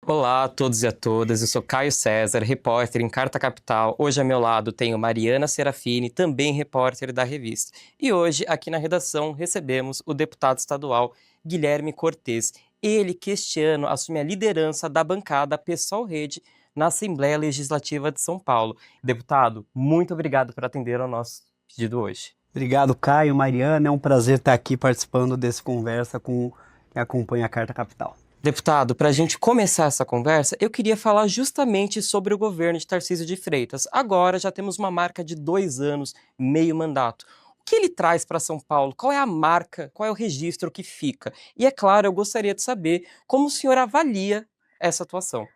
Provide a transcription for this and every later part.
Olá a todos e a todas, eu sou Caio César, repórter em Carta Capital. Hoje ao meu lado tenho Mariana Serafini, também repórter da revista. E hoje, aqui na redação, recebemos o deputado estadual Guilherme Cortes. Ele que este ano assume a liderança da bancada PSOL Rede na Assembleia Legislativa de São Paulo. Deputado, muito obrigado por atender ao nosso pedido hoje. Obrigado, Caio, Mariana. É um prazer estar aqui participando desse conversa com quem acompanha a Carta Capital. Deputado, para a gente começar essa conversa, eu queria falar justamente sobre o governo de Tarcísio de Freitas. Agora já temos uma marca de 2 anos, meio mandato. O que ele traz para São Paulo? Qual é a marca? Qual é o registro que fica? E é claro, eu gostaria de saber como o senhor avalia essa atuação.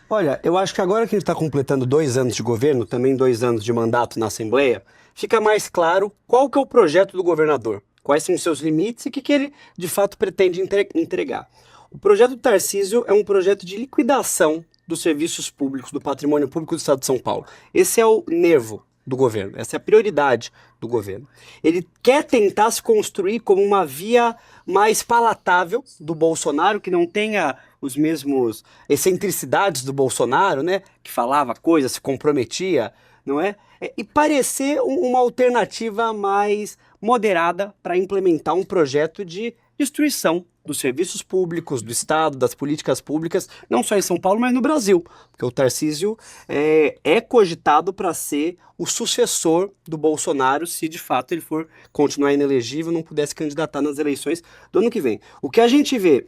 Olha, eu acho que agora que a gente está completando 2 anos de governo, também 2 anos de mandato na Assembleia, fica mais claro qual que é o projeto do governador, quais são os seus limites e o que ele de fato pretende entregar. O projeto do Tarcísio é um projeto de liquidação dos serviços públicos, do patrimônio público do Estado de São Paulo. Esse é o nervo do governo, essa é a prioridade do governo. Ele quer tentar se construir como uma via mais palatável do Bolsonaro, que não tenha os mesmos excentricidades do Bolsonaro, né? Que falava coisas, se comprometia, não é? E parecer uma alternativa mais moderada para implementar um projeto de destruição dos serviços públicos, do Estado, das políticas públicas, não só em São Paulo, mas no Brasil. Porque o Tarcísio é cogitado para ser o sucessor do Bolsonaro, se de fato ele for continuar inelegível, não pudesse candidatar nas eleições do ano que vem. O que a gente vê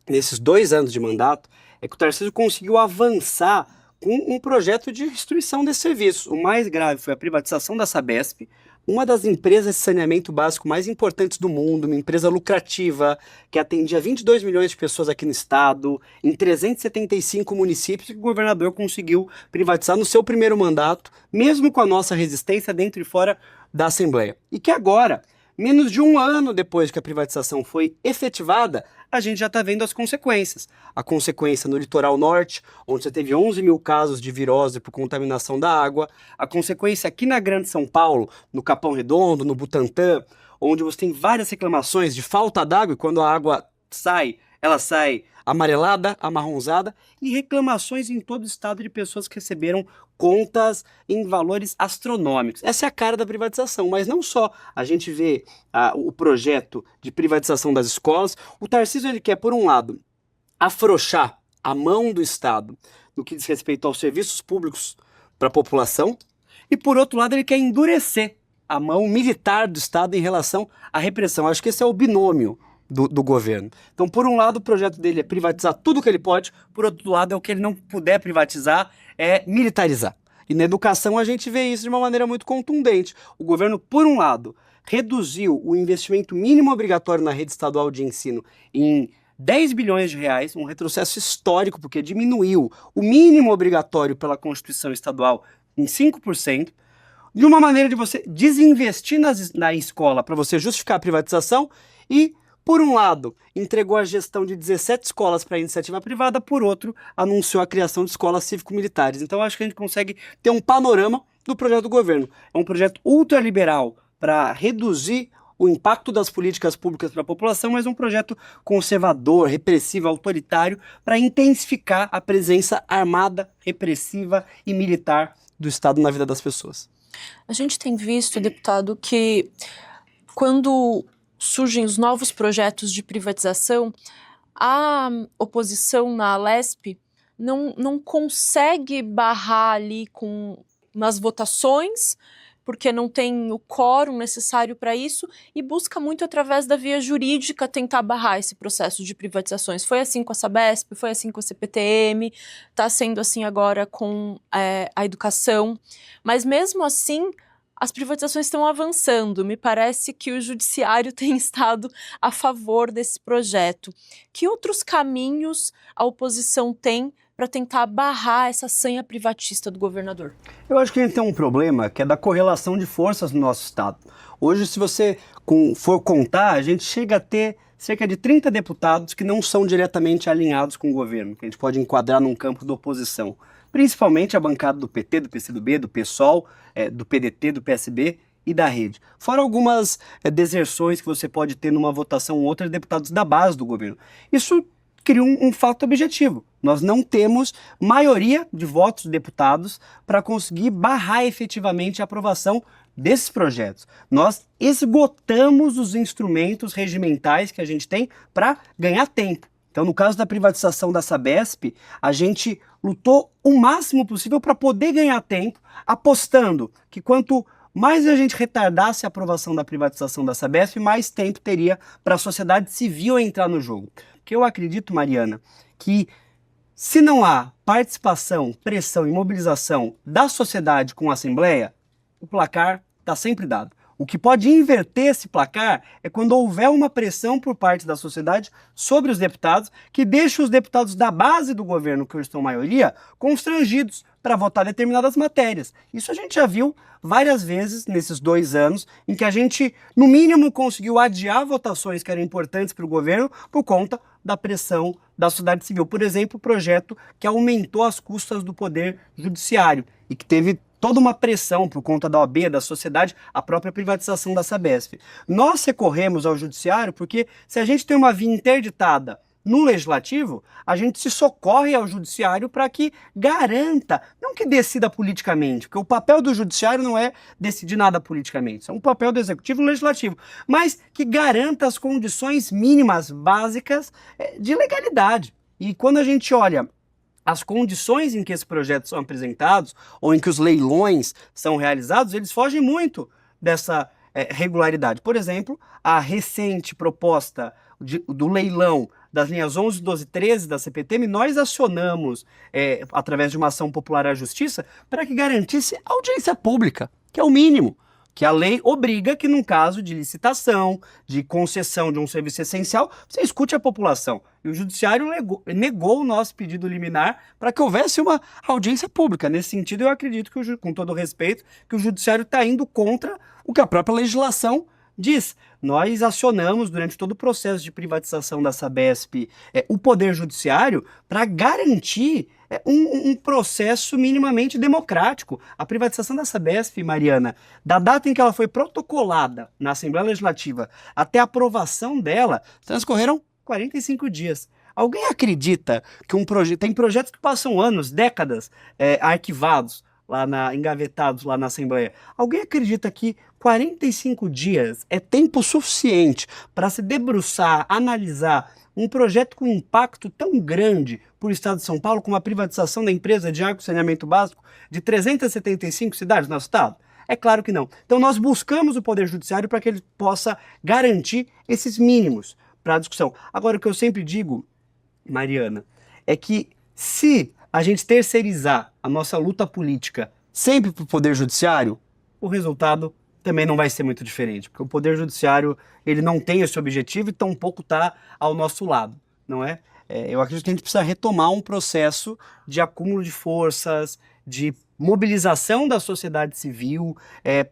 nesses 2 anos de mandato é que o Tarcísio conseguiu avançar com um projeto de destruição desses serviços. O mais grave foi a privatização da Sabesp, uma das empresas de saneamento básico mais importantes do mundo, uma empresa lucrativa, que atendia 22 milhões de pessoas aqui no estado, em 375 municípios, que o governador conseguiu privatizar no seu primeiro mandato, mesmo com a nossa resistência dentro e fora da Assembleia. E que agora, menos de 1 ano depois que a privatização foi efetivada, a gente já está vendo as consequências. A consequência no litoral norte, onde você teve 11 mil casos de virose por contaminação da água. A consequência aqui na Grande São Paulo, no Capão Redondo, no Butantã, onde você tem várias reclamações de falta d'água e quando a água sai, ela sai amarelada, amarronzada, e reclamações em todo o estado de pessoas que receberam contas em valores astronômicos. Essa é a cara da privatização, mas não só a gente vê o projeto de privatização das escolas. O Tarcísio ele quer, por um lado, afrouxar a mão do Estado no que diz respeito aos serviços públicos para a população, e por outro lado ele quer endurecer a mão militar do Estado em relação à repressão. Acho que esse é o binômio do governo. Então, por um lado, o projeto dele é privatizar tudo o que ele pode, por outro lado, é o que ele não puder privatizar, é militarizar. E na educação a gente vê isso de uma maneira muito contundente. O governo, por um lado, reduziu o investimento mínimo obrigatório na rede estadual de ensino em 10 bilhões de reais, um retrocesso histórico, porque diminuiu o mínimo obrigatório pela Constituição Estadual em 5%, de uma maneira de você desinvestir na escola para você justificar a privatização e, por um lado, entregou a gestão de 17 escolas para a iniciativa privada, por outro, anunciou a criação de escolas cívico-militares. Então, acho que a gente consegue ter um panorama do projeto do governo. É um projeto ultraliberal para reduzir o impacto das políticas públicas para a população, mas um projeto conservador, repressivo, autoritário, para intensificar a presença armada, repressiva e militar do Estado na vida das pessoas. A gente tem visto, deputado, que quando surgem os novos projetos de privatização, a oposição na Alesp não consegue barrar ali nas votações, porque não tem o quórum necessário para isso, e busca muito através da via jurídica tentar barrar esse processo de privatizações. Foi assim com a Sabesp, foi assim com a CPTM, está sendo assim agora com a educação, mas mesmo assim as privatizações estão avançando. Me parece que o judiciário tem estado a favor desse projeto. Que outros caminhos a oposição tem para tentar barrar essa sanha privatista do governador? Eu acho que a gente tem um problema que é da correlação de forças no nosso estado. Hoje, se você for contar, a gente chega a ter cerca de 30 deputados que não são diretamente alinhados com o governo, que a gente pode enquadrar num campo da oposição. Principalmente a bancada do PT, do PCdoB, do PSOL, do PDT, do PSB e da Rede. Fora algumas deserções que você pode ter numa votação ou outra de deputados da base do governo. Isso cria um fato objetivo. Nós não temos maioria de votos de deputados para conseguir barrar efetivamente a aprovação desses projetos. Nós esgotamos os instrumentos regimentais que a gente tem para ganhar tempo. Então, no caso da privatização da Sabesp, a gente lutou o máximo possível para poder ganhar tempo, apostando que quanto mais a gente retardasse a aprovação da privatização da Sabesp, mais tempo teria para a sociedade civil entrar no jogo. Porque eu acredito, Mariana, que se não há participação, pressão e mobilização da sociedade com a Assembleia, o placar está sempre dado. O que pode inverter esse placar é quando houver uma pressão por parte da sociedade sobre os deputados, que deixa os deputados da base do governo, que hoje estão maioria, constrangidos para votar determinadas matérias. Isso a gente já viu várias vezes nesses 2 anos, em que a gente, no mínimo, conseguiu adiar votações que eram importantes para o governo por conta da pressão da sociedade civil. Por exemplo, o projeto que aumentou as custas do poder judiciário e que teve toda uma pressão por conta da OAB, da sociedade, a própria privatização da Sabesp. Nós recorremos ao judiciário porque se a gente tem uma via interditada no legislativo, a gente se socorre ao judiciário para que garanta, não que decida politicamente, porque o papel do judiciário não é decidir nada politicamente, é um papel do executivo e do legislativo, mas que garanta as condições mínimas básicas de legalidade. E quando a gente olha as condições em que esses projetos são apresentados ou em que os leilões são realizados, eles fogem muito dessa regularidade. Por exemplo, a recente proposta do leilão das linhas 11, 12 e 13 da CPTM, nós acionamos, através de uma ação popular à Justiça, para que garantisse audiência pública, que é o mínimo. Que a lei obriga que, num caso de licitação, de concessão de um serviço essencial, você escute a população. E o Judiciário negou o nosso pedido liminar para que houvesse uma audiência pública. Nesse sentido, eu acredito, com todo o respeito, que o Judiciário está indo contra o que a própria legislação diz. Nós acionamos, durante todo o processo de privatização da Sabesp, o Poder Judiciário para garantir um processo minimamente democrático. A privatização da Sabesp, Mariana, da data em que ela foi protocolada na Assembleia Legislativa até a aprovação dela, transcorreram 45 dias. Alguém acredita que tem projetos que passam anos, décadas, arquivados, engavetados lá na Assembleia? Alguém acredita que 45 dias é tempo suficiente para se debruçar, analisar um projeto com impacto tão grande para o Estado de São Paulo, como a privatização da empresa de água e saneamento básico de 375 cidades no Estado? É claro que não. Então nós buscamos o Poder Judiciário para que ele possa garantir esses mínimos para a discussão. Agora, o que eu sempre digo, Mariana, é que se a gente terceirizar a nossa luta política sempre para o Poder Judiciário, o resultado também não vai ser muito diferente, porque o Poder Judiciário ele não tem esse objetivo e tampouco está ao nosso lado, não é? Eu acredito que a gente precisa retomar um processo de acúmulo de forças, de mobilização da sociedade civil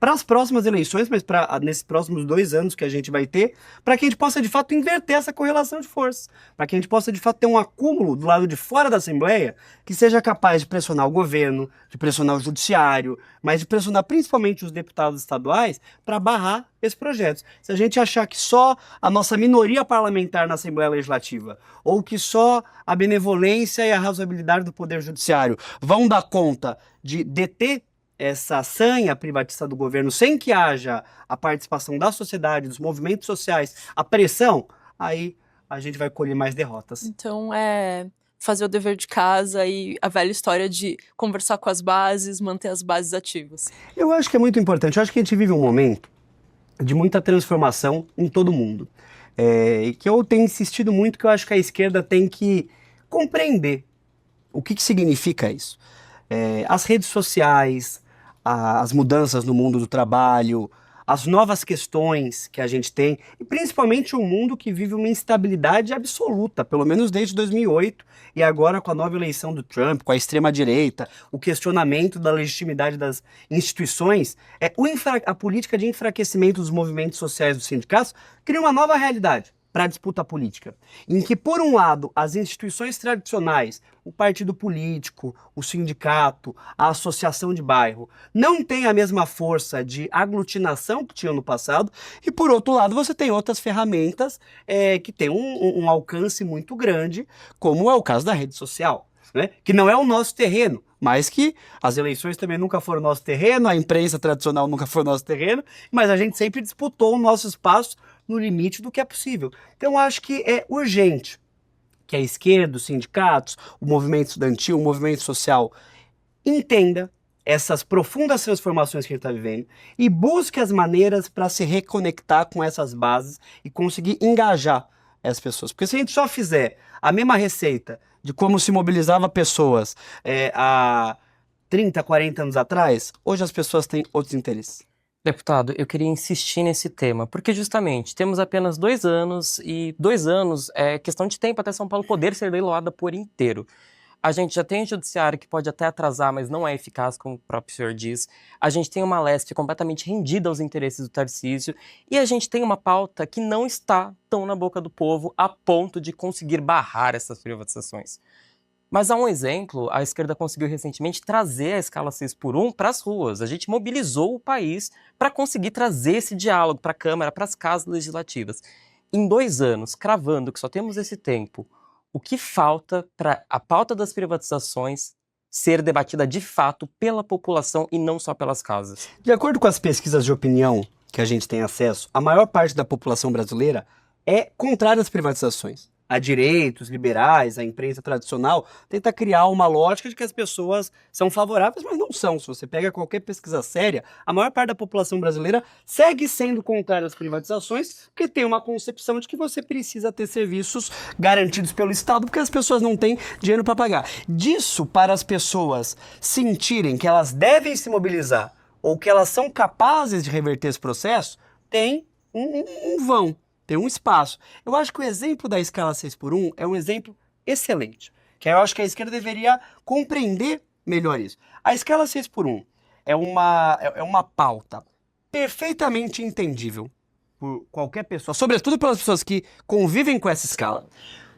para as próximas eleições, mas nesses próximos 2 anos que a gente vai ter, para que a gente possa de fato inverter essa correlação de forças, para que a gente possa de fato ter um acúmulo do lado de fora da Assembleia que seja capaz de pressionar o governo, de pressionar o judiciário, mas de pressionar principalmente os deputados estaduais para barrar esses projetos. Se a gente achar que só a nossa minoria parlamentar na Assembleia Legislativa ou que só a benevolência e a razoabilidade do Poder Judiciário vão dar conta de deter essa sanha privatista do governo sem que haja a participação da sociedade, dos movimentos sociais, a pressão, aí a gente vai colher mais derrotas. Então fazer o dever de casa e a velha história de conversar com as bases, manter as bases ativas. Eu acho que é muito importante. Eu acho que a gente vive um momento de muita transformação em todo mundo. E que eu tenho insistido muito, que eu acho que a esquerda tem que compreender o que significa isso. As redes sociais, as mudanças no mundo do trabalho, as novas questões que a gente tem, e principalmente um mundo que vive uma instabilidade absoluta, pelo menos desde 2008, e agora com a nova eleição do Trump, com a extrema-direita, o questionamento da legitimidade das instituições, a política de enfraquecimento dos movimentos sociais dos sindicatos cria uma nova realidade. para a disputa política, em que, por um lado, as instituições tradicionais, o partido político, o sindicato, a associação de bairro, não têm a mesma força de aglutinação que tinham no passado, e, por outro lado, você tem outras ferramentas que têm um alcance muito grande, como é o caso da rede social, né? Que não é o nosso terreno, mas que as eleições também nunca foram nosso terreno, a imprensa tradicional nunca foi nosso terreno, mas a gente sempre disputou o nosso espaço no limite do que é possível. Então, acho que é urgente que a esquerda, os sindicatos, o movimento estudantil, o movimento social entenda essas profundas transformações que a gente está vivendo e busque as maneiras para se reconectar com essas bases e conseguir engajar as pessoas. Porque se a gente só fizer a mesma receita de como se mobilizava pessoas há 30, 40 anos atrás, hoje as pessoas têm outros interesses. Deputado, eu queria insistir nesse tema, porque justamente temos apenas 2 anos, e 2 anos é questão de tempo até São Paulo poder ser leiloada por inteiro. A gente já tem um judiciário que pode até atrasar, mas não é eficaz, como o próprio senhor diz. A gente tem uma Lesp completamente rendida aos interesses do Tarcísio, e a gente tem uma pauta que não está tão na boca do povo a ponto de conseguir barrar essas privatizações. Mas há um exemplo, a esquerda conseguiu recentemente trazer a escala 6x1 para as ruas. A gente mobilizou o país para conseguir trazer esse diálogo para a Câmara, para as casas legislativas. Em 2 anos, cravando que só temos esse tempo, o que falta para a pauta das privatizações ser debatida de fato pela população e não só pelas casas? De acordo com as pesquisas de opinião que a gente tem acesso, a maior parte da população brasileira é contrária às privatizações. A direita, os liberais, a imprensa tradicional tenta criar uma lógica de que as pessoas são favoráveis, mas não são. Se você pega qualquer pesquisa séria, a maior parte da população brasileira segue sendo contrária às privatizações, porque tem uma concepção de que você precisa ter serviços garantidos pelo Estado, porque as pessoas não têm dinheiro para pagar. Disso, para as pessoas sentirem que elas devem se mobilizar ou que elas são capazes de reverter esse processo, tem um vão. Tem um espaço. Eu acho que o exemplo da escala 6x1 é um exemplo excelente, que eu acho que a esquerda deveria compreender melhor isso. A escala 6x1 é uma pauta perfeitamente entendível por qualquer pessoa, sobretudo pelas pessoas que convivem com essa escala.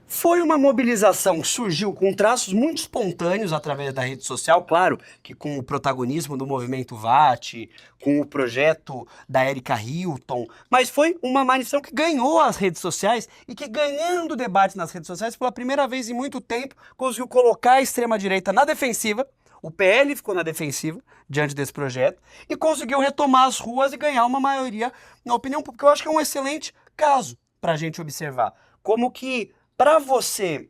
Foi uma mobilização que surgiu com traços muito espontâneos através da rede social, claro, que com o protagonismo do movimento VAT, com o projeto da Erika Hilton, mas foi uma manifestação que ganhou as redes sociais e que, ganhando o debate nas redes sociais, pela primeira vez em muito tempo, conseguiu colocar a extrema-direita na defensiva. O PL ficou na defensiva diante desse projeto e conseguiu retomar as ruas e ganhar uma maioria na opinião pública. Eu acho que é um excelente caso para a gente observar como que, para você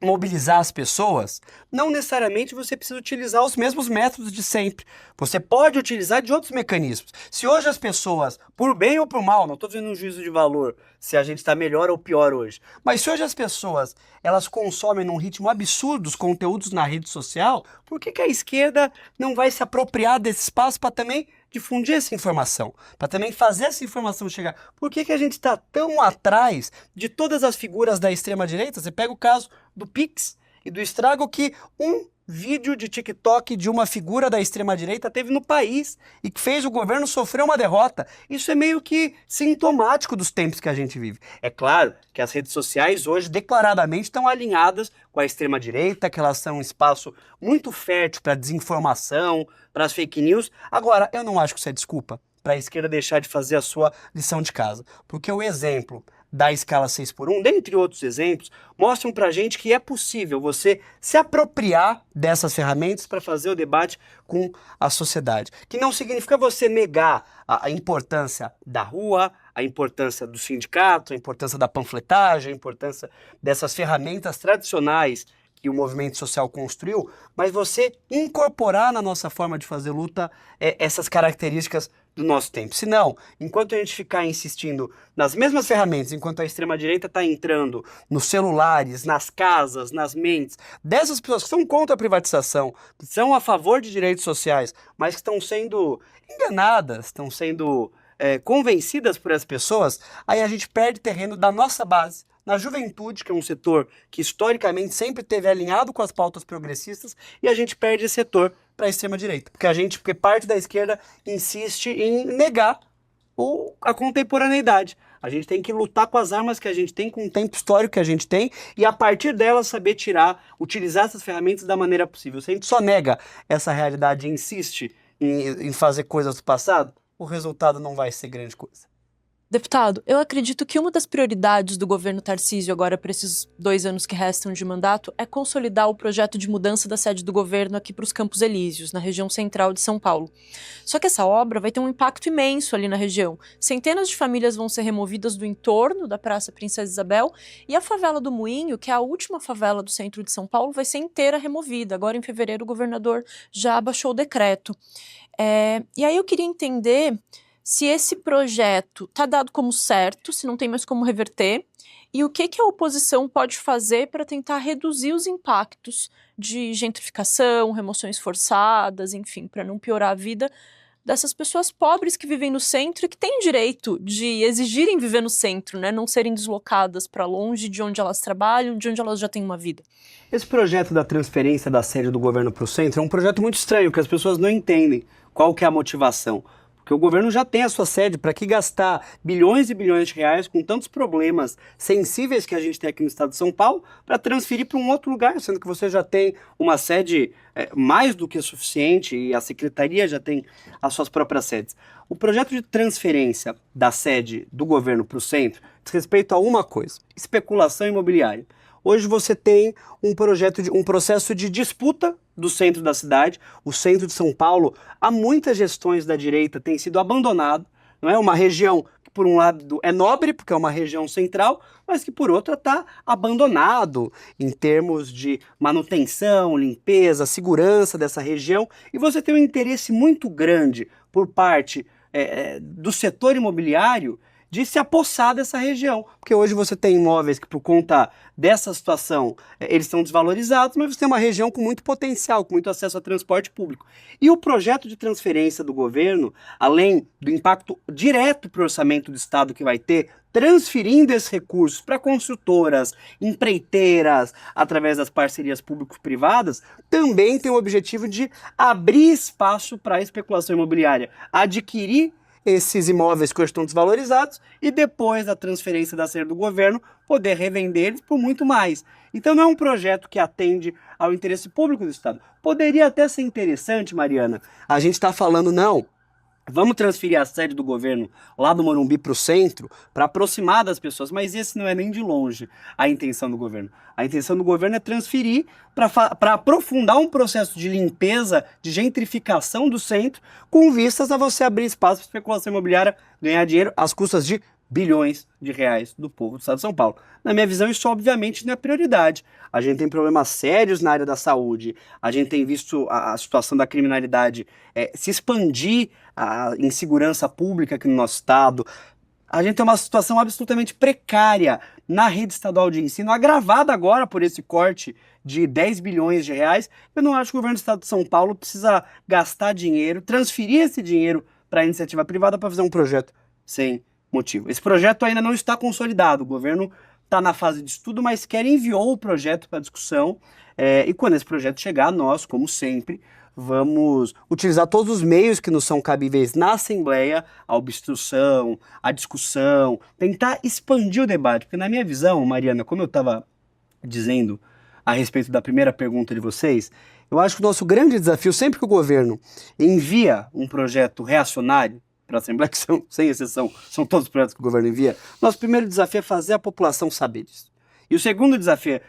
mobilizar as pessoas, não necessariamente você precisa utilizar os mesmos métodos de sempre. Você pode utilizar de outros mecanismos. Se hoje as pessoas, por bem ou por mal, não estou fazendo um juízo de valor se a gente está melhor ou pior hoje, mas se hoje as pessoas elas consomem num ritmo absurdo os conteúdos na rede social, por que a esquerda não vai se apropriar desse espaço para também difundir essa informação, para também fazer essa informação chegar? Por que a gente está tão atrás de todas as figuras da extrema-direita? Você pega o caso do Pix e do estrago que um vídeo de TikTok de uma figura da extrema-direita teve no país e que fez o governo sofrer uma derrota. Isso é meio que sintomático dos tempos que a gente vive. É claro que as redes sociais hoje declaradamente estão alinhadas com a extrema-direita, que elas são um espaço muito fértil para desinformação, para as fake news. Agora, eu não acho que isso é desculpa para a esquerda deixar de fazer a sua lição de casa, porque o exemplo da escala 6x1, dentre outros exemplos, mostram pra gente que é possível você se apropriar dessas ferramentas para fazer o debate com a sociedade. Que não significa você negar a importância da rua, a importância do sindicato, a importância da panfletagem, a importância dessas ferramentas tradicionais que o movimento social construiu, mas você incorporar na nossa forma de fazer luta essas características do nosso tempo. Senão, enquanto a gente ficar insistindo nas mesmas ferramentas, enquanto a extrema-direita está entrando nos celulares, nas casas, nas mentes dessas pessoas que são contra a privatização, que são a favor de direitos sociais, mas que estão sendo enganadas, estão sendo convencidas por essas pessoas, aí a gente perde terreno da nossa base, na juventude, que é um setor que historicamente sempre esteve alinhado com as pautas progressistas, e a gente perde esse setor para a extrema-direita. Porque parte da esquerda insiste em negar a contemporaneidade. A gente tem que lutar com as armas que a gente tem, com o tempo histórico que a gente tem, e a partir delas saber utilizar essas ferramentas da maneira possível. Se a gente só nega essa realidade e insiste em fazer coisas do passado, o resultado não vai ser grande coisa. Deputado, eu acredito que uma das prioridades do governo Tarcísio agora para esses 2 anos que restam de mandato é consolidar o projeto de mudança da sede do governo aqui para os Campos Elíseos, na região central de São Paulo. Só que essa obra vai ter um impacto imenso ali na região. Centenas de famílias vão ser removidas do entorno da Praça Princesa Isabel e a favela do Moinho, que é a última favela do centro de São Paulo, vai ser inteira removida. Agora, em fevereiro, o governador já abaixou o decreto. E aí eu queria entender se esse projeto está dado como certo, se não tem mais como reverter, e o que a oposição pode fazer para tentar reduzir os impactos de gentrificação, remoções forçadas, enfim, para não piorar a vida dessas pessoas pobres que vivem no centro e que têm direito de exigirem viver no centro, né? Não serem deslocadas para longe de onde elas trabalham, de onde elas já têm uma vida. Esse projeto da transferência da sede do governo para o centro é um projeto muito estranho, que as pessoas não entendem qual que é a motivação. Porque o governo já tem a sua sede, para que gastar bilhões e bilhões de reais com tantos problemas sensíveis que a gente tem aqui no estado de São Paulo, para transferir para um outro lugar, sendo que você já tem uma sede mais do que suficiente e a secretaria já tem as suas próprias sedes. O projeto de transferência da sede do governo para o centro diz respeito a uma coisa: especulação imobiliária. Hoje você tem um processo de disputa do centro da cidade. O centro de São Paulo, há muitas gestões da direita, tem sido abandonado. Não é uma região que, por um lado, é nobre, porque é uma região central, mas que, por outra, está abandonado em termos de manutenção, limpeza, segurança dessa região. E você tem um interesse muito grande por parte do setor imobiliário de se apossar dessa região, porque hoje você tem imóveis que, por conta dessa situação, eles estão desvalorizados, mas você tem uma região com muito potencial, com muito acesso a transporte público. E o projeto de transferência do governo, além do impacto direto para o orçamento do Estado que vai ter, transferindo esses recursos para construtoras, empreiteiras, através das parcerias público-privadas, também tem o objetivo de abrir espaço para a especulação imobiliária, adquirir esses imóveis que hoje estão desvalorizados e depois da transferência da sede do governo poder revender eles por muito mais. Então não é um projeto que atende ao interesse público do Estado. Poderia até ser interessante, Mariana, a gente está falando, não, vamos transferir a sede do governo lá do Morumbi para o centro, para aproximar das pessoas, mas esse não é nem de longe a intenção do governo. A intenção do governo é transferir para aprofundar um processo de limpeza, de gentrificação do centro, com vistas a você abrir espaço para especulação imobiliária, ganhar dinheiro às custas de bilhões de reais do povo do estado de São Paulo. Na minha visão, isso obviamente não é prioridade. A gente tem problemas sérios na área da saúde, a gente tem visto a situação da criminalidade se expandir, a insegurança pública aqui no nosso estado. A gente tem uma situação absolutamente precária na rede estadual de ensino, agravada agora por esse corte de 10 bilhões de reais. Eu não acho que o governo do estado de São Paulo precisa gastar dinheiro, transferir esse dinheiro para a iniciativa privada para fazer um projeto sem motivo. Esse projeto ainda não está consolidado, o governo está na fase de estudo, mas enviou o projeto para discussão, e quando esse projeto chegar, nós, como sempre, vamos utilizar todos os meios que nos são cabíveis na Assembleia, a obstrução, a discussão, tentar expandir o debate, porque na minha visão, Mariana, como eu estava dizendo a respeito da primeira pergunta de vocês, eu acho que o nosso grande desafio, sempre que o governo envia um projeto reacionário para a Assembleia, que são, sem exceção, são todos os projetos que o governo envia, nosso primeiro desafio é fazer a população saber disso. E o segundo desafio é,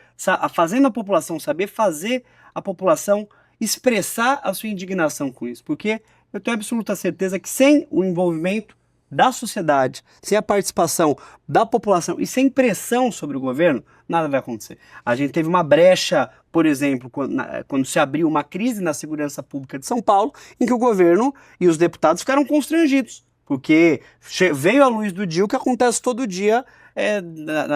fazendo a população saber, fazer a população expressar a sua indignação com isso, porque eu tenho absoluta certeza que sem o envolvimento da sociedade, sem a participação da população e sem pressão sobre o governo, nada vai acontecer. A gente teve uma brecha, por exemplo, quando se abriu uma crise na segurança pública de São Paulo, em que o governo e os deputados ficaram constrangidos, porque veio à luz do dia o que acontece todo dia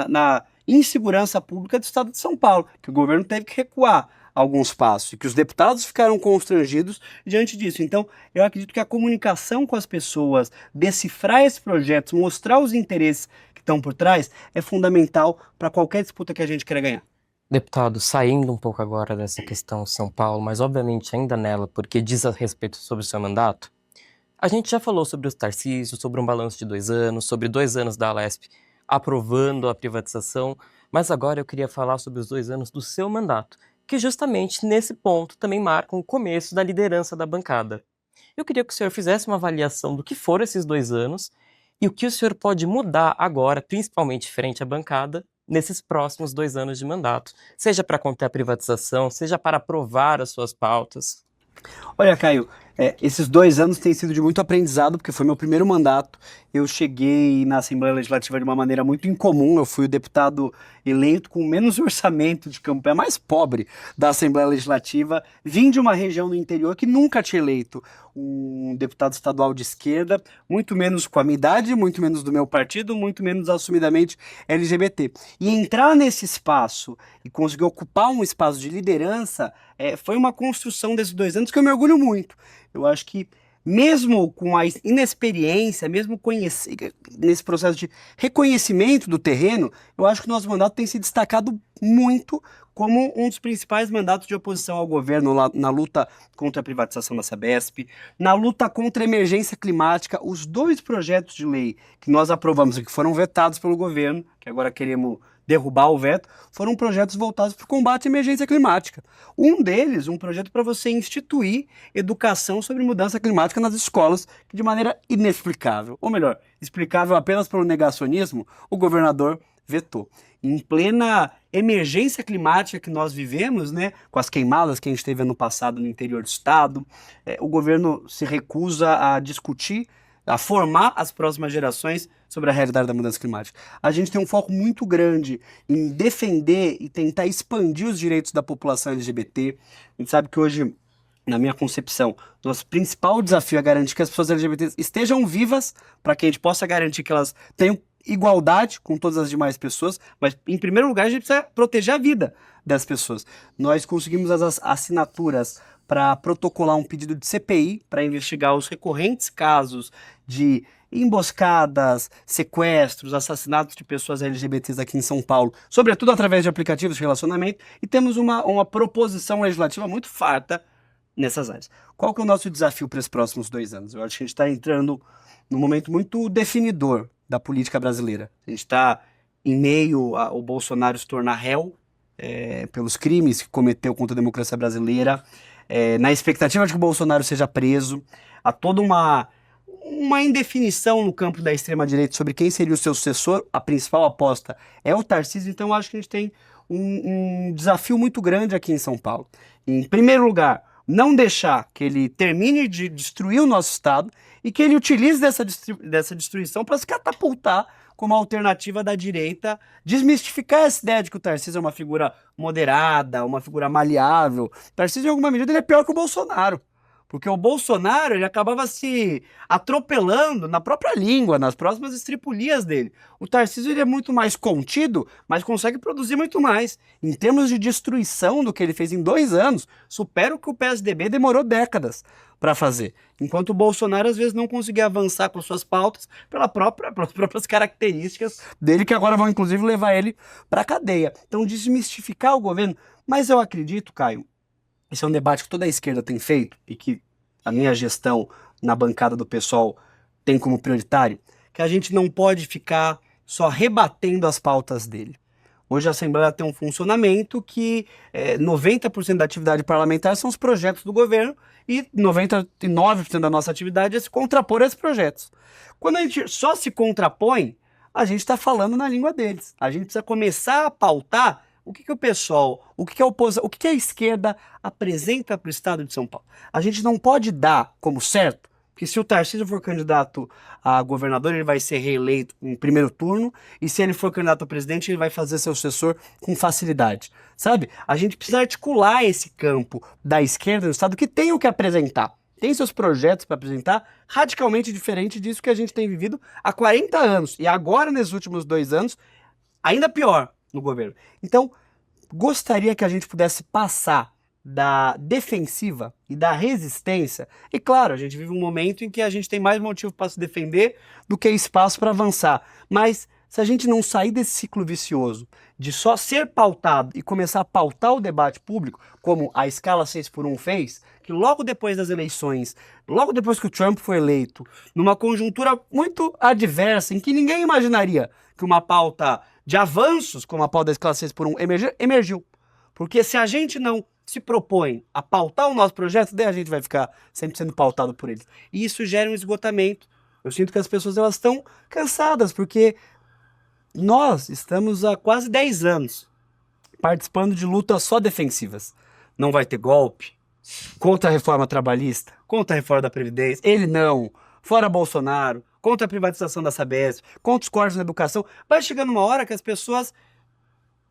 na insegurança pública do estado de São Paulo, que o governo teve que recuar alguns passos, e que os deputados ficaram constrangidos diante disso. Então, eu acredito que a comunicação com as pessoas, decifrar esse projeto, mostrar os interesses que estão por trás, é fundamental para qualquer disputa que a gente queira ganhar. Deputado, saindo um pouco agora dessa questão São Paulo, mas obviamente ainda nela, porque diz a respeito sobre o seu mandato, A gente já falou sobre os Tarcísio, sobre um balanço de 2 anos, sobre 2 anos da Alesp aprovando a privatização, mas agora eu queria falar sobre os 2 anos do seu mandato, que justamente nesse ponto também marcam o começo da liderança da bancada. Eu queria que o senhor fizesse uma avaliação do que foram esses 2 anos e o que o senhor pode mudar agora, principalmente frente à bancada, nesses próximos 2 anos de mandato, seja para conter a privatização, seja para aprovar as suas pautas. Olha, Caio, esses 2 anos têm sido de muito aprendizado, porque foi meu primeiro mandato. Eu cheguei na Assembleia Legislativa de uma maneira muito incomum. Eu fui o deputado eleito com menos orçamento de campanha, mais pobre da Assembleia Legislativa. Vim de uma região do interior que nunca tinha eleito um deputado estadual de esquerda, muito menos com a minha idade, muito menos do meu partido, muito menos assumidamente LGBT. E entrar nesse espaço e conseguir ocupar um espaço de liderança foi uma construção desses 2 anos que eu me orgulho muito. Eu acho que mesmo com a inexperiência, mesmo nesse processo de reconhecimento do terreno, eu acho que o nosso mandato tem se destacado muito como um dos principais mandatos de oposição ao governo na luta contra a privatização da Sabesp, na luta contra a emergência climática. Os 2 projetos de lei que nós aprovamos e que foram vetados pelo governo, que agora queremos derrubar o veto, foram projetos voltados para o combate à emergência climática. Um deles, um projeto para você instituir educação sobre mudança climática nas escolas, que de maneira inexplicável, ou melhor, explicável apenas pelo negacionismo, o governador vetou. Em plena emergência climática que nós vivemos, né, com as queimadas que a gente teve ano passado no interior do estado, o governo se recusa a discutir, a formar as próximas gerações sobre a realidade da mudança climática. A gente tem um foco muito grande em defender e tentar expandir os direitos da população LGBT. A gente sabe que hoje, na minha concepção, nosso principal desafio é garantir que as pessoas LGBT estejam vivas, para que a gente possa garantir que elas tenham igualdade com todas as demais pessoas, mas em primeiro lugar a gente precisa proteger a vida das pessoas. Nós conseguimos as assinaturas para protocolar um pedido de CPI para investigar os recorrentes casos de emboscadas, sequestros, assassinatos de pessoas LGBTs aqui em São Paulo, sobretudo através de aplicativos de relacionamento, e temos uma proposição legislativa muito farta nessas áreas. Qual que é o nosso desafio para os próximos 2 anos? Eu acho que a gente está entrando num momento muito definidor da política brasileira. A gente está em meio ao Bolsonaro se tornar réu pelos crimes que cometeu contra a democracia brasileira, na expectativa de que o Bolsonaro seja preso, há toda uma indefinição no campo da extrema-direita sobre quem seria o seu sucessor. A principal aposta é o Tarcísio, então eu acho que a gente tem um desafio muito grande aqui em São Paulo. Em primeiro lugar, não deixar que ele termine de destruir o nosso Estado e que ele utilize dessa destruição para se catapultar como alternativa da direita, desmistificar essa ideia de que o Tarcísio é uma figura moderada, uma figura maleável. O Tarcísio, em alguma medida, ele é pior que o Bolsonaro. Porque o Bolsonaro, ele acabava se atropelando na própria língua, nas próximas estripulias dele. O Tarcísio, ele é muito mais contido, mas consegue produzir muito mais. Em termos de destruição do que ele fez em 2 anos, supera o que o PSDB demorou décadas para fazer. Enquanto o Bolsonaro, às vezes, não conseguia avançar com suas pautas pelas próprias características dele, que agora vão, inclusive, levar ele para a cadeia. Então, desmistificar o governo. Mas eu acredito, Caio, esse é um debate que toda a esquerda tem feito e que a minha gestão na bancada do PSOL tem como prioritário, que a gente não pode ficar só rebatendo as pautas dele. Hoje a Assembleia tem um funcionamento que 90% da atividade parlamentar são os projetos do governo e 99% da nossa atividade é se contrapor a esses projetos. Quando a gente só se contrapõe, a gente está falando na língua deles. A gente precisa começar a pautar o que o pessoal, o que a oposição, o que a esquerda apresenta para o Estado de São Paulo. A gente não pode dar como certo, porque se o Tarcísio for candidato a governador, ele vai ser reeleito em primeiro turno, e se ele for candidato a presidente, ele vai fazer seu sucessor com facilidade. Sabe? A gente precisa articular esse campo da esquerda do Estado que tem o que apresentar. Tem seus projetos para apresentar, radicalmente diferente disso que a gente tem vivido há 40 anos. E agora, nesses últimos 2 anos, ainda pior no governo. Então, gostaria que a gente pudesse passar da defensiva e da resistência. E claro, a gente vive um momento em que a gente tem mais motivo para se defender do que espaço para avançar. Mas Se a gente não sair desse ciclo vicioso de só ser pautado e começar a pautar o debate público, como a escala 6x1 fez, que logo depois das eleições, logo depois que o Trump foi eleito, numa conjuntura muito adversa, em que ninguém imaginaria que uma pauta de avanços, como a pauta da escala 6x1 emergiu. Porque se a gente não se propõe a pautar o nosso projeto, daí a gente vai ficar sempre sendo pautado por eles. E isso gera um esgotamento. Eu sinto que as pessoas elas estão cansadas, porque nós estamos há quase 10 anos participando de lutas só defensivas. Não vai ter golpe, contra a reforma trabalhista, contra a reforma da Previdência, ele não, fora Bolsonaro, contra a privatização da Sabesp, contra os cortes na educação. Vai chegando uma hora que as pessoas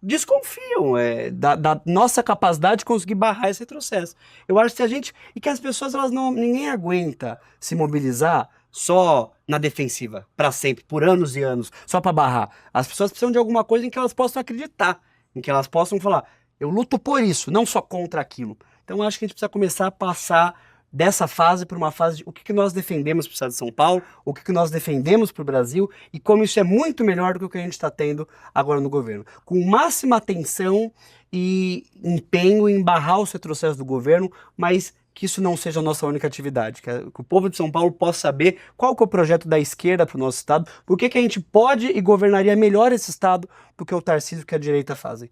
desconfiam da nossa capacidade de conseguir barrar esse retrocesso. Eu acho que e que as pessoas, ninguém aguenta se mobilizar só na defensiva, para sempre, por anos e anos, só para barrar. As pessoas precisam de alguma coisa em que elas possam acreditar, em que elas possam falar, eu luto por isso, não só contra aquilo. Então eu acho que a gente precisa começar a passar dessa fase para uma fase de o que nós defendemos para o estado de São Paulo, o que nós defendemos para o Brasil e como isso é muito melhor do que o que a gente está tendo agora no governo. Com máxima atenção e empenho em barrar os retrocessos do governo, mas que isso não seja a nossa única atividade, que o povo de São Paulo possa saber qual que é o projeto da esquerda para o nosso estado, por que a gente pode e governaria melhor esse estado do que o Tarcísio que a direita fazem.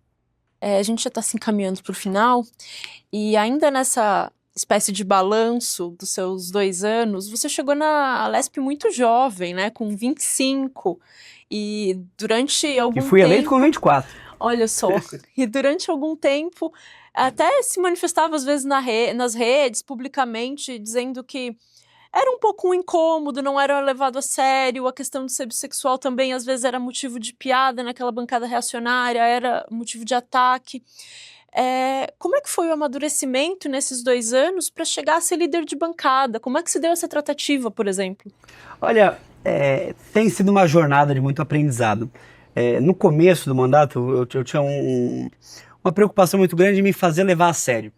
A gente já está se encaminhando para o final e ainda nessa espécie de balanço dos seus 2 anos, você chegou na Alesp muito jovem, né, com 25, e durante algum tempo... E fui eleito com 24. Olha só, e durante algum tempo até se manifestava às vezes nas redes, publicamente, dizendo que era um pouco incômodo, não era levado a sério, a questão do ser bissexual também às vezes era motivo de piada naquela bancada reacionária, era motivo de ataque. Como é que foi o amadurecimento nesses 2 anos para chegar a ser líder de bancada? Como é que se deu essa tratativa, por exemplo? Olha, tem sido uma jornada de muito aprendizado. No começo do mandato, eu tinha uma preocupação muito grande de me fazer levar a sério.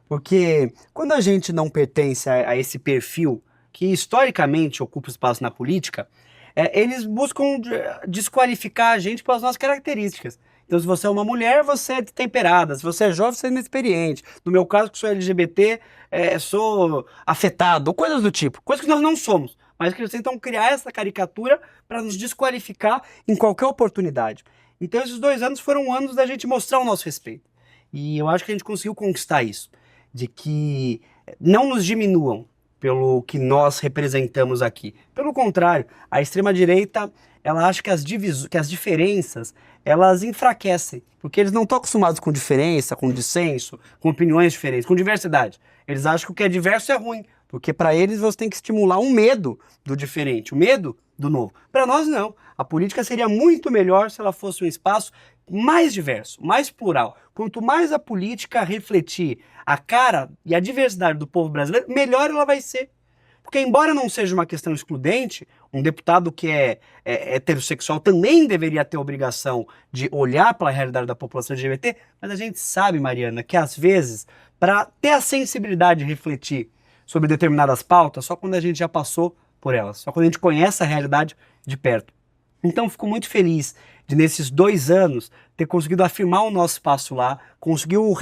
Porque quando a gente não pertence a esse perfil que historicamente ocupa espaço na política, eles buscam desqualificar a gente pelas nossas características. Então, se você é uma mulher, você é destemperada. Se você é jovem, você é inexperiente. No meu caso, que sou LGBT, sou afetado, ou coisas do tipo. Coisas que nós não somos, mas que eles tentam criar essa caricatura para nos desqualificar em qualquer oportunidade. Então, esses 2 anos foram anos da gente mostrar o nosso respeito. E eu acho que a gente conseguiu conquistar isso. De que não nos diminuam pelo que nós representamos aqui. Pelo contrário, a extrema-direita, ela acha que as diferenças, elas enfraquecem. Porque eles não estão acostumados com diferença, com dissenso, com opiniões diferentes, com diversidade. Eles acham que o que é diverso é ruim. Porque para eles você tem que estimular um medo do diferente, o medo do novo. Para nós não. A política seria muito melhor se ela fosse um espaço mais diverso, mais plural. Quanto mais a política refletir a cara e a diversidade do povo brasileiro, melhor ela vai ser. Porque embora não seja uma questão excludente, um deputado que é heterossexual também deveria ter a obrigação de olhar para a realidade da população LGBT, mas a gente sabe, Mariana, que às vezes, para ter a sensibilidade de refletir sobre determinadas pautas, só quando a gente já passou por elas, só quando a gente conhece a realidade de perto. Então, fico muito feliz de, nesses 2 anos, ter conseguido afirmar o nosso espaço lá, conseguiu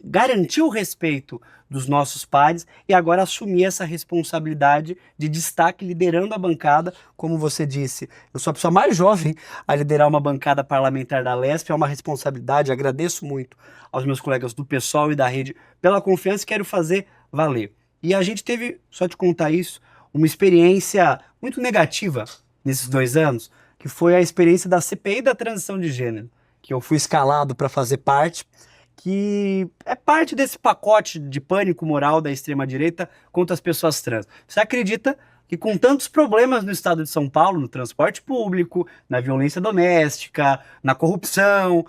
garantir o respeito dos nossos pares e agora assumir essa responsabilidade de destaque liderando a bancada. Como você disse, eu sou a pessoa mais jovem a liderar uma bancada parlamentar da Alesp, é uma responsabilidade, agradeço muito aos meus colegas do PSOL e da Rede pela confiança e quero fazer valer. E a gente teve, só te contar isso, uma experiência muito negativa nesses 2 anos, que foi a experiência da CPI da transição de gênero, que eu fui escalado para fazer parte, que é parte desse pacote de pânico moral da extrema-direita contra as pessoas trans. Você acredita que com tantos problemas no estado de São Paulo, no transporte público, na violência doméstica, na corrupção,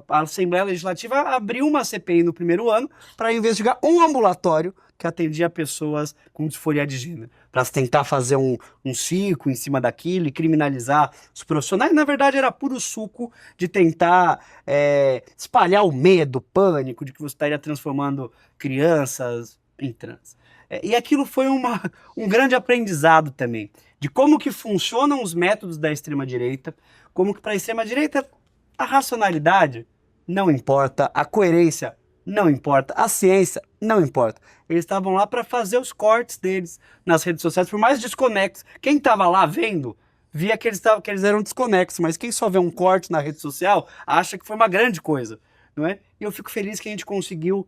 a Assembleia Legislativa abriu uma CPI no primeiro ano para investigar um ambulatório que atendia pessoas com disforia de gênero, para tentar fazer um circo em cima daquilo e criminalizar os profissionais. Na verdade, era puro suco de tentar espalhar o medo, o pânico de que você estaria transformando crianças em trans. E aquilo foi um grande aprendizado também, de como que funcionam os métodos da extrema-direita, como que para a extrema-direita a racionalidade não importa, a coerência não importa, a ciência não importa. Eles estavam lá para fazer os cortes deles nas redes sociais, por mais desconexos. Quem estava lá vendo, via que eles eram desconexos, mas quem só vê um corte na rede social acha que foi uma grande coisa, não é? E eu fico feliz que a gente conseguiu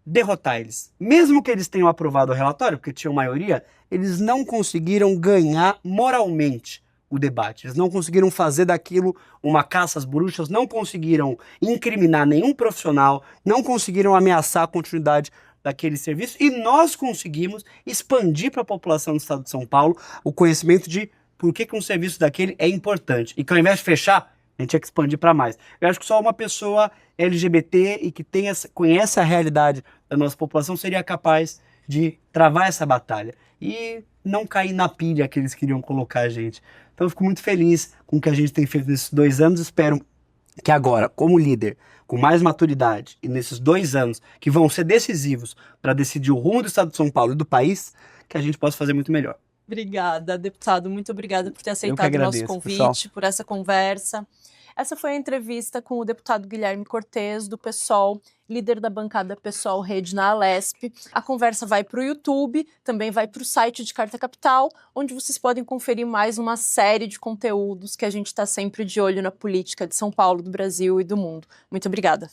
derrotar eles. Mesmo que eles tenham aprovado o relatório, porque tinham maioria, eles não conseguiram ganhar moralmente o debate. Eles não conseguiram fazer daquilo uma caça às bruxas, não conseguiram incriminar nenhum profissional, não conseguiram ameaçar a continuidade daquele serviço, e nós conseguimos expandir para a população do estado de São Paulo o conhecimento de por que um serviço daquele é importante. E que ao invés de fechar, a gente tinha que expandir para mais. Eu acho que só uma pessoa LGBT e que conhece a realidade da nossa população seria capaz de travar essa batalha e não cair na pilha que eles queriam colocar a gente. Então eu fico muito feliz com o que a gente tem feito nesses 2 anos. Espero que agora, como líder, com mais maturidade, e nesses 2 anos que vão ser decisivos para decidir o rumo do estado de São Paulo e do país, que a gente possa fazer muito melhor. Obrigada, deputado. Muito obrigada por ter Eu que aceitado o nosso agradeço, convite, pessoal. por essa conversa. Essa foi a entrevista com o deputado Guilherme Cortes, do PSOL, líder da bancada PSOL Rede na Alesp. A conversa vai para o YouTube, também vai para o site de Carta Capital, onde vocês podem conferir mais uma série de conteúdos que a gente está sempre de olho na política de São Paulo, do Brasil e do mundo. Muito obrigada.